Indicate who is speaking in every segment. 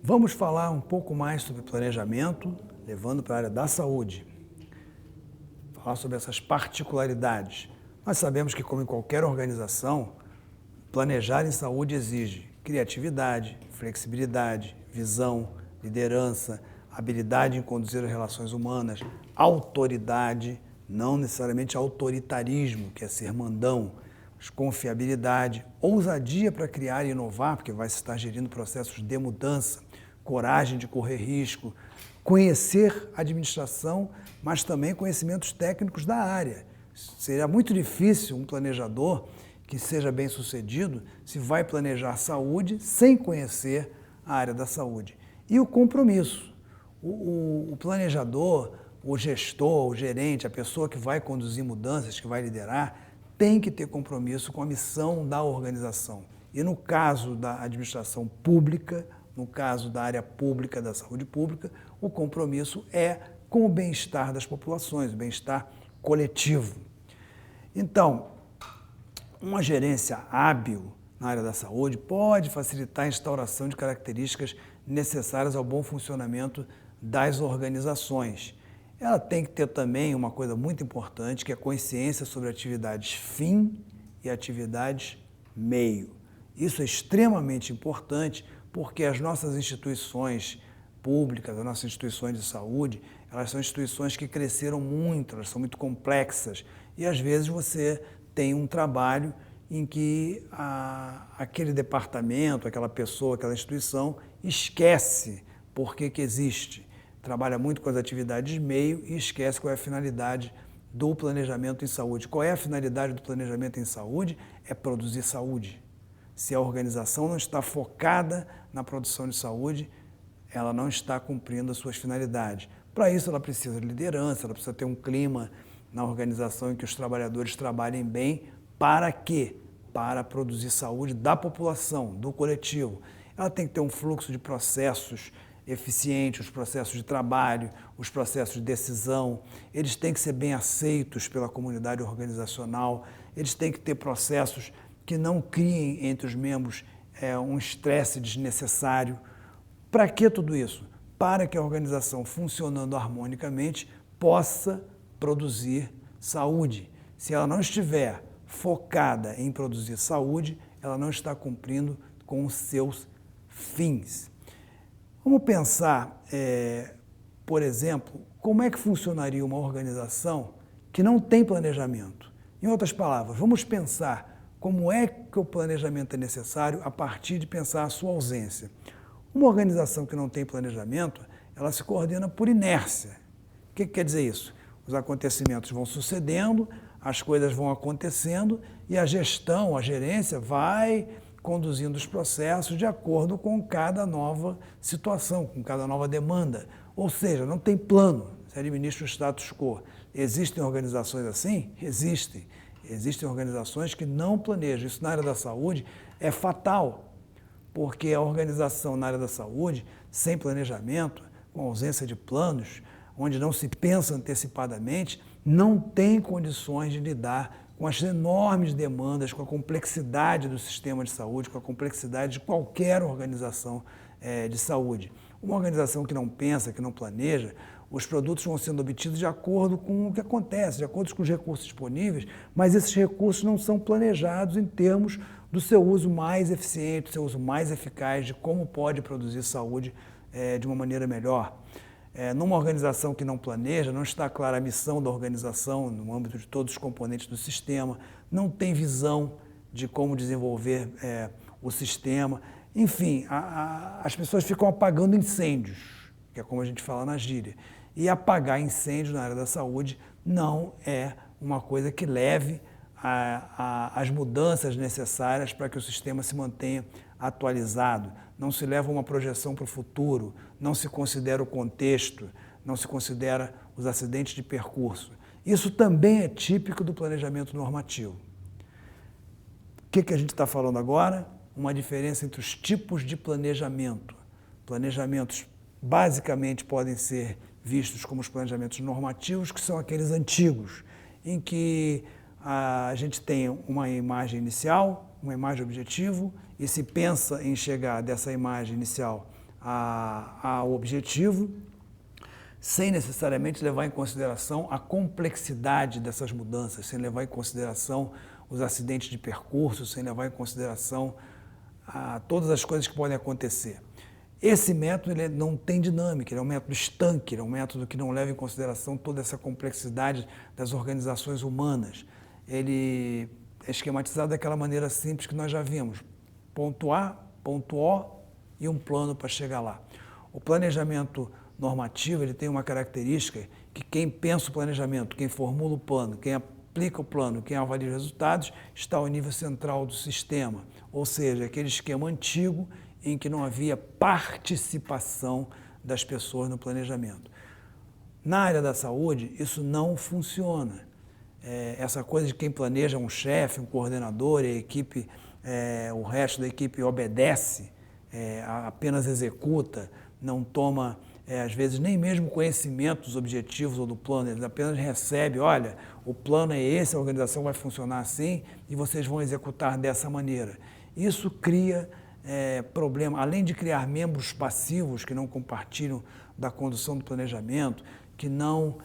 Speaker 1: Vamos falar um pouco mais sobre planejamento, levando para a área da saúde. Falar sobre essas particularidades. Nós sabemos que, como em qualquer organização, planejar em saúde exige criatividade, flexibilidade, visão, liderança, habilidade em conduzir as relações humanas, autoridade, não necessariamente autoritarismo, que é ser mandão, mas confiabilidade, ousadia para criar e inovar, porque vai se estar gerindo processos de mudança, coragem de correr risco, conhecer a administração, mas também conhecimentos técnicos da área. Seria muito difícil um planejador que seja bem sucedido se vai planejar saúde sem conhecer a área da saúde. E o compromisso. O planejador, o gestor, o gerente, a pessoa que vai conduzir mudanças, que vai liderar, tem que ter compromisso com a missão da organização. E no caso da administração pública, no caso da área pública, da saúde pública, o compromisso é com o bem-estar das populações, o bem-estar coletivo. Então, uma gerência hábil na área da saúde pode facilitar a instauração de características necessárias ao bom funcionamento das organizações. Ela tem que ter também uma coisa muito importante, que é a consciência sobre atividades fim e atividades meio. Isso é extremamente importante porque as nossas instituições públicas, as nossas instituições de saúde, elas são instituições que cresceram muito, elas são muito complexas e às vezes você tem um trabalho em que aquele departamento, aquela pessoa, aquela instituição esquece por que existe. Trabalha muito com as atividades meio e esquece qual é a finalidade do planejamento em saúde. Qual é a finalidade do planejamento em saúde? É produzir saúde. Se a organização não está focada na produção de saúde, ela não está cumprindo as suas finalidades. Para isso, ela precisa de liderança, ela precisa ter um clima na organização em que os trabalhadores trabalhem bem. Para quê? Para produzir saúde da população, do coletivo. Ela tem que ter um fluxo de processos eficiente, os processos de trabalho, os processos de decisão, eles têm que ser bem aceitos pela comunidade organizacional, eles têm que ter processos que não criem entre os membros um estresse desnecessário. Para que tudo isso? Para que a organização, funcionando harmonicamente, possa produzir saúde. Se ela não estiver focada em produzir saúde, ela não está cumprindo com os seus fins. Vamos pensar, por exemplo, como é que funcionaria uma organização que não tem planejamento. Em outras palavras, vamos pensar como é que o planejamento é necessário a partir de pensar a sua ausência. Uma organização que não tem planejamento, ela se coordena por inércia. O que quer dizer isso? Os acontecimentos vão sucedendo, as coisas vão acontecendo e a gestão, a gerência vai conduzindo os processos de acordo com cada nova situação, com cada nova demanda. Ou seja, não tem plano, se administra o status quo. Existem organizações assim? Existem. Existem organizações que não planejam. Isso na área da saúde é fatal, porque a organização na área da saúde, sem planejamento, com ausência de planos, onde não se pensa antecipadamente, não tem condições de lidar com as enormes demandas, com a complexidade do sistema de saúde, com a complexidade de qualquer organização de saúde. Uma organização que não pensa, que não planeja, os produtos vão sendo obtidos de acordo com o que acontece, de acordo com os recursos disponíveis, mas esses recursos não são planejados em termos do seu uso mais eficiente, do seu uso mais eficaz, de como pode produzir saúde de uma maneira melhor. Numa organização que não planeja, não está clara a missão da organização no âmbito de todos os componentes do sistema, não tem visão de como desenvolver o sistema. Enfim, as pessoas ficam apagando incêndios, que é como a gente fala na gíria. E apagar incêndios na área da saúde não é uma coisa que leve as mudanças necessárias para que o sistema se mantenha atualizado. Não se leva uma projeção para o futuro, não se considera o contexto, não se considera os acidentes de percurso. Isso também é típico do planejamento normativo. O que a gente está falando agora? Uma diferença entre os tipos de planejamento. Planejamentos basicamente podem ser vistos como os planejamentos normativos, que são aqueles antigos, em que a gente tem uma imagem inicial, uma imagem objetivo, e se pensa em chegar dessa imagem inicial ao objetivo, sem necessariamente levar em consideração a complexidade dessas mudanças, sem levar em consideração os acidentes de percurso, sem levar em consideração todas as coisas que podem acontecer. Esse método ele não tem dinâmica, ele é um método estanque, ele é um método que não leva em consideração toda essa complexidade das organizações humanas. Ele é esquematizado daquela maneira simples que nós já vimos. Ponto A, ponto O e um plano para chegar lá. O planejamento normativo ele tem uma característica que quem pensa o planejamento, quem formula o plano, quem aplica o plano, quem avalia os resultados, está ao nível central do sistema. Ou seja, aquele esquema antigo em que não havia participação das pessoas no planejamento. Na área da saúde, isso não funciona. Essa coisa de quem planeja um chefe, um coordenador e a equipe, o resto da equipe obedece, apenas executa, não toma, às vezes, nem mesmo conhecimento dos objetivos ou do plano, eles apenas recebem, olha, o plano é esse, a organização vai funcionar assim e vocês vão executar dessa maneira. Isso cria problema, além de criar membros passivos que não compartilham da condução do planejamento, que não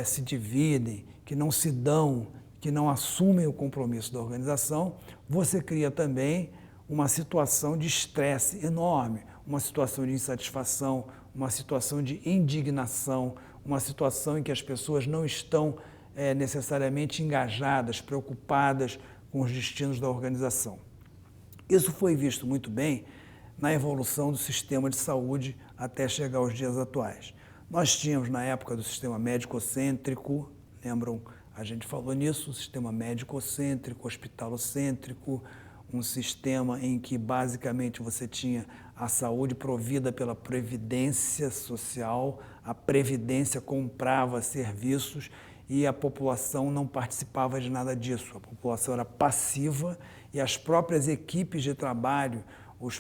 Speaker 1: se dividem, que não se dão, que não assumem o compromisso da organização, você cria também uma situação de estresse enorme, uma situação de insatisfação, uma situação de indignação, uma situação em que as pessoas não estão necessariamente engajadas, preocupadas com os destinos da organização. Isso foi visto muito bem na evolução do sistema de saúde até chegar aos dias atuais. Nós tínhamos, na época do sistema médico-cêntrico, lembram, a gente falou nisso, o sistema médico-cêntrico, hospitalocêntrico, um sistema em que basicamente você tinha a saúde provida pela Previdência Social, a Previdência comprava serviços e a população não participava de nada disso. A população era passiva e as próprias equipes de trabalho, as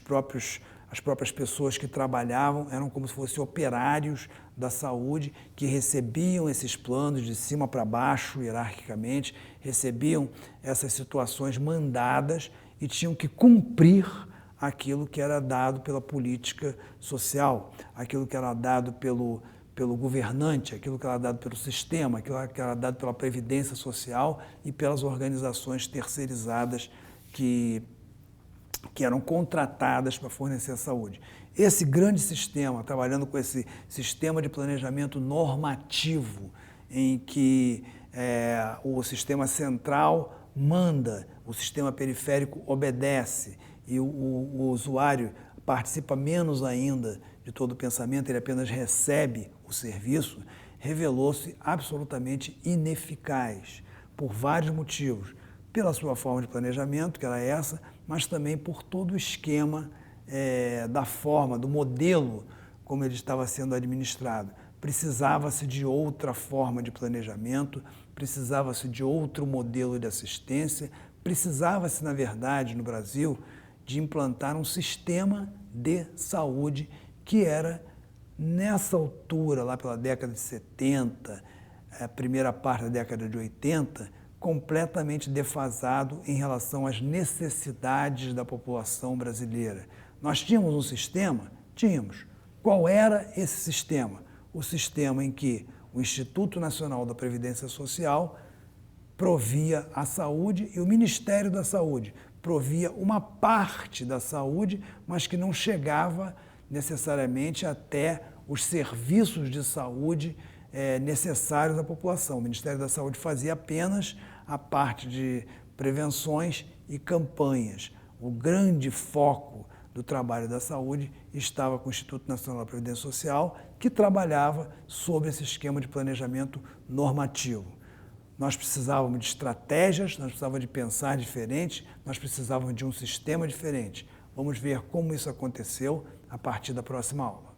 Speaker 1: próprias pessoas que trabalhavam eram como se fossem operários da saúde que recebiam esses planos de cima para baixo, hierarquicamente, recebiam essas situações mandadas e tinham que cumprir aquilo que era dado pela política social, aquilo que era dado pelo governante, aquilo que era dado pelo sistema, aquilo que era dado pela Previdência Social e pelas organizações terceirizadas que eram contratadas para fornecer a saúde. Esse grande sistema, trabalhando com esse sistema de planejamento normativo, em que o sistema central manda, o sistema periférico obedece e o usuário participa menos ainda de todo o pensamento, ele apenas recebe o serviço, revelou-se absolutamente ineficaz por vários motivos. Pela sua forma de planejamento, que era essa, mas também por todo o esquema da forma, do modelo como ele estava sendo administrado. Precisava-se de outra forma de planejamento, precisava-se de outro modelo de assistência, precisava-se, na verdade, no Brasil, de implantar um sistema de saúde que era, nessa altura, lá pela década de 70, a primeira parte da década de 80, completamente defasado em relação às necessidades da população brasileira. Nós tínhamos um sistema? Tínhamos. Qual era esse sistema? O sistema em que o Instituto Nacional da Previdência Social provia a saúde e o Ministério da Saúde provia uma parte da saúde, mas que não chegava necessariamente até os serviços de saúde necessários à população. O Ministério da Saúde fazia apenas a parte de prevenções e campanhas. O grande foco do trabalho da saúde estava com o Instituto Nacional da Previdência Social, que trabalhava sobre esse esquema de planejamento normativo. Nós precisávamos de estratégias, nós precisávamos de pensar diferente, nós precisávamos de um sistema diferente. Vamos ver como isso aconteceu a partir da próxima aula.